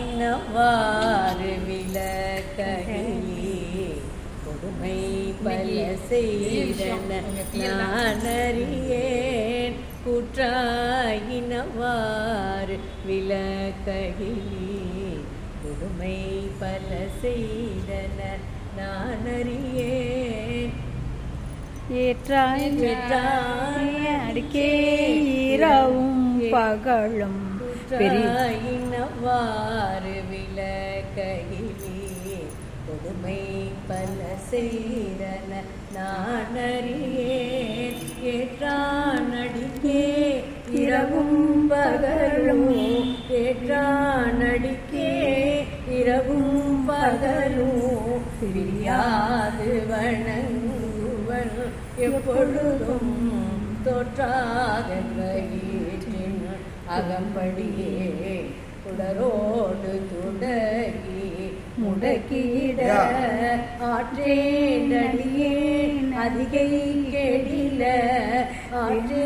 குற்றாயினவாறு விலக்கடியே கொடுமை பல செய்தன நான் அறியேன். குற்றாயினவாறு விலக்கடியே கொடுமை பல செய்தன நான் அறியேன். அடிக்கே இரவும் பகலும் பெரியினவாறு விலக்ககிலே கொடுமை பல செய்தன நான் அறியேன். ஏற்றானடிக்கே இரவும் பகலும் ஏற்றானடிக்கே இரவும் பகலும் பிரியாது வணங்குவன் எப்பொழுதும் தோற்றாத வயிற்றின் அகம்படியே உடரோடு துடகி முடக்கிட ஆற்றேன் அடியேன் அதிகை கெடில ஆற்றே